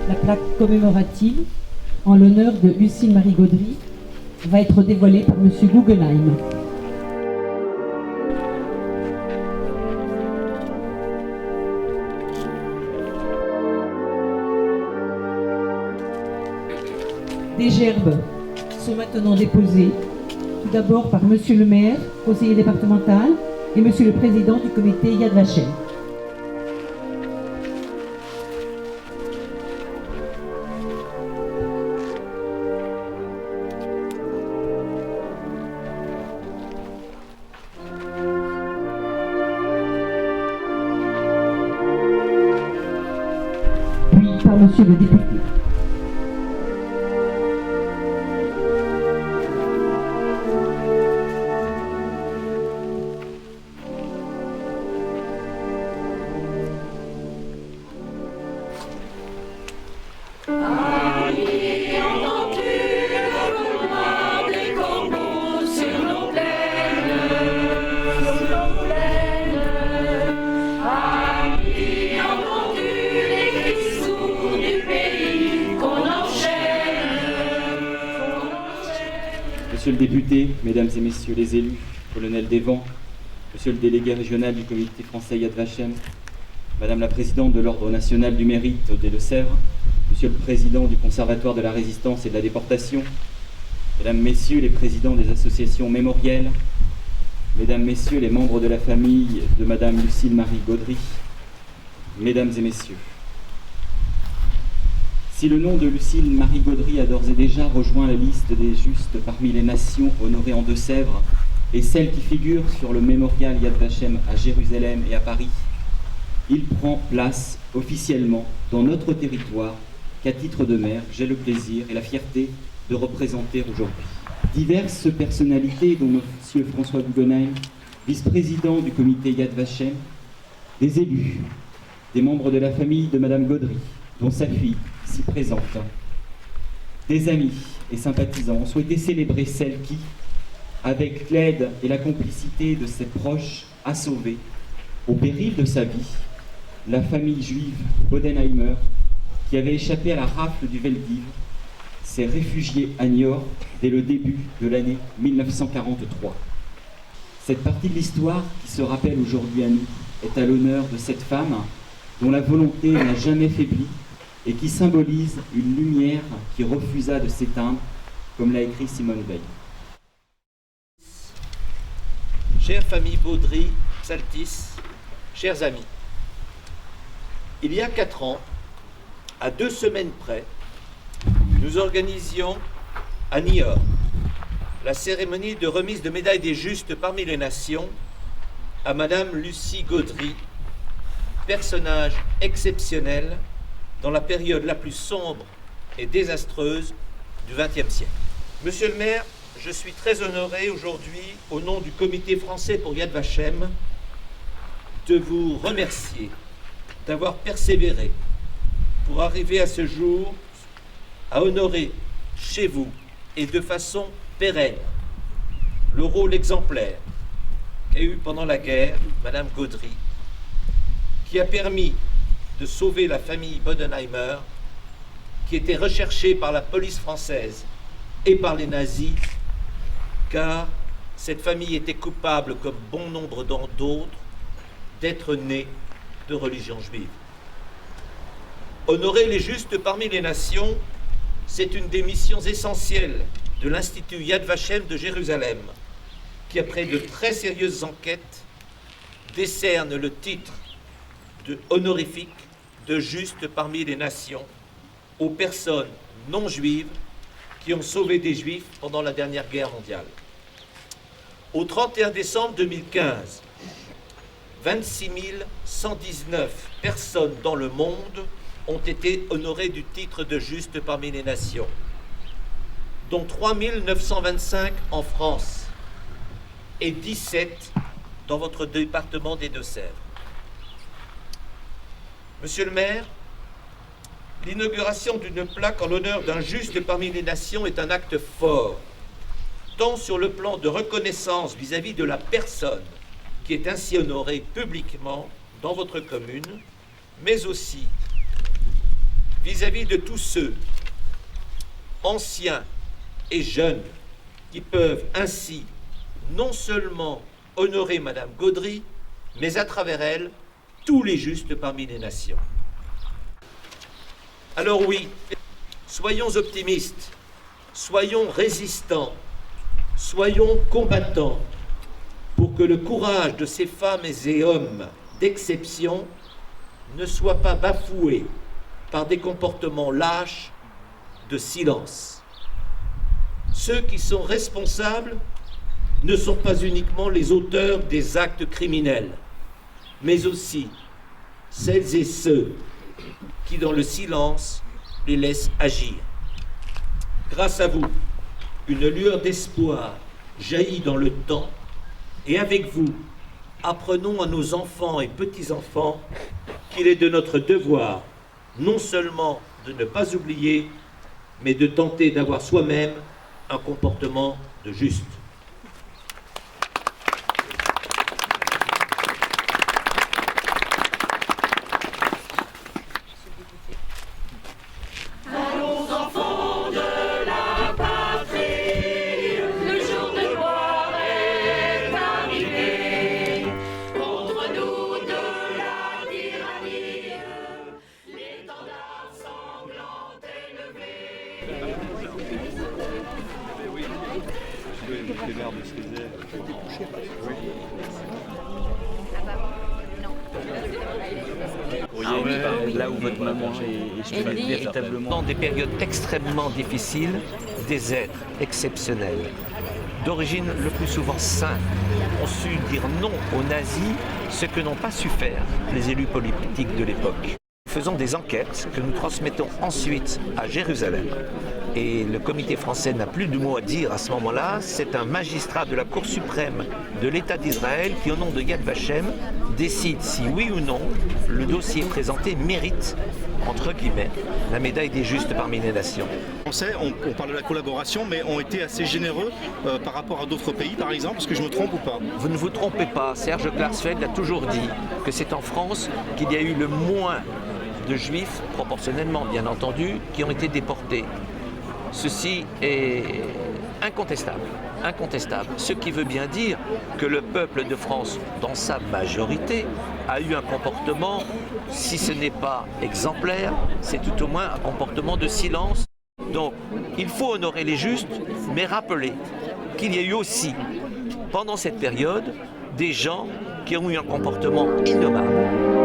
La plaque commémorative en l'honneur de Lucille Marie Gaudry va être dévoilée par M. Guggenheim. Des gerbes sont maintenant déposées, tout d'abord par Monsieur le maire, conseiller départemental, et Monsieur le président du comité Yad Vashem. Puis par Monsieur le député. Monsieur le député, mesdames et messieurs les élus, colonel Desvents, monsieur le délégué régional du comité français Yad Vashem, madame la présidente de l'Ordre national du mérite des Deux-Sèvres, monsieur le président du conservatoire de la résistance et de la déportation, mesdames, messieurs les présidents des associations mémorielles, mesdames, messieurs les membres de la famille de madame Lucille Marie Gaudry, mesdames et messieurs. Si le nom de Lucille Marie Gaudry a d'ores et déjà rejoint la liste des justes parmi les nations honorées en Deux-Sèvres et celles qui figurent sur le mémorial Yad Vashem à Jérusalem et à Paris, il prend place officiellement dans notre territoire qu'à titre de maire, j'ai le plaisir et la fierté de représenter aujourd'hui. Diverses personnalités, dont M. François Guggenheim, vice-président du comité Yad Vashem, des élus, des membres de la famille de Madame Gaudry, dont sa fille, si présente, des amis et sympathisants ont souhaité célébrer celle qui, avec l'aide et la complicité de ses proches, a sauvé, au péril de sa vie, la famille juive Bodenheimer, qui avait échappé à la rafle du Veldiv, s'est réfugiée à Niort dès le début de l'année 1943. Cette partie de l'histoire qui se rappelle aujourd'hui à nous est à l'honneur de cette femme dont la volonté n'a jamais faibli et qui symbolise une lumière qui refusa de s'éteindre, comme l'a écrit Simone Veil. Chère famille Baudry, Psaltis, chers amis, il y a 4 ans, à 2 semaines près, nous organisions à Niort la cérémonie de remise de médaille des justes parmi les nations à Madame Lucie Gaudry, personnage exceptionnel dans la période la plus sombre et désastreuse du XXe siècle. Monsieur le maire, je suis très honoré aujourd'hui, au nom du comité français pour Yad Vashem, de vous remercier d'avoir persévéré pour arriver à ce jour à honorer chez vous et de façon pérenne le rôle exemplaire qu'a eu pendant la guerre Madame Gaudry, qui a permis de sauver la famille Bodenheimer, qui était recherchée par la police française et par les nazis, car cette famille était coupable, comme bon nombre d'autres, d'être née de religion juive. Honorer les justes parmi les nations, c'est une des missions essentielles de l'Institut Yad Vashem de Jérusalem, qui, après de très sérieuses enquêtes, décerne le titre de honorifique de justes parmi les nations aux personnes non juives qui ont sauvé des juifs pendant la dernière guerre mondiale. Au 31 décembre 2015, 26 119 personnes dans le monde ont été honorées du titre de justes parmi les nations, dont 3 925 en France et 17 dans votre département des Deux-Sèvres. Monsieur le maire, l'inauguration d'une plaque en l'honneur d'un juste parmi les nations est un acte fort, tant sur le plan de reconnaissance vis-à-vis de la personne qui est ainsi honorée publiquement dans votre commune, mais aussi vis-à-vis de tous ceux, anciens et jeunes, qui peuvent ainsi non seulement honorer Madame Gaudry, mais à travers elle, tous les justes parmi les nations. Alors oui, soyons optimistes, soyons résistants, soyons combattants, pour que le courage de ces femmes et hommes d'exception ne soit pas bafoué par des comportements lâches de silence. Ceux qui sont responsables ne sont pas uniquement les auteurs des actes criminels, mais aussi celles et ceux qui, dans le silence, les laissent agir. Grâce à vous, une lueur d'espoir jaillit dans le temps, et avec vous, apprenons à nos enfants et petits-enfants qu'il est de notre devoir non seulement de ne pas oublier, mais de tenter d'avoir soi-même un comportement de juste. Là où votre maman est véritablement dans des périodes extrêmement difficiles, des êtres exceptionnels, d'origine le plus souvent simple, ont su dire non aux nazis, ce que n'ont pas su faire les élus politiques de l'époque. Nous faisons des enquêtes que nous transmettons ensuite à Jérusalem. Et le comité français n'a plus de mot à dire à ce moment-là. C'est un magistrat de la Cour suprême de l'État d'Israël qui, au nom de Yad Vashem, décide si oui ou non le dossier présenté mérite, entre guillemets, la médaille des justes parmi les nations. On parle de la collaboration, mais ont été assez généreux par rapport à d'autres pays, par exemple. Est-ce que je me trompe ou pas? Vous ne vous trompez pas. Serge Klarsfeld a toujours dit que c'est en France qu'il y a eu le moins de juifs, proportionnellement bien entendu, qui ont été déportés. Ceci est incontestable, incontestable. Ce qui veut bien dire que le peuple de France, dans sa majorité, a eu un comportement, si ce n'est pas exemplaire, c'est tout au moins un comportement de silence. Donc, il faut honorer les justes, mais rappeler qu'il y a eu aussi, pendant cette période, des gens qui ont eu un comportement innommable.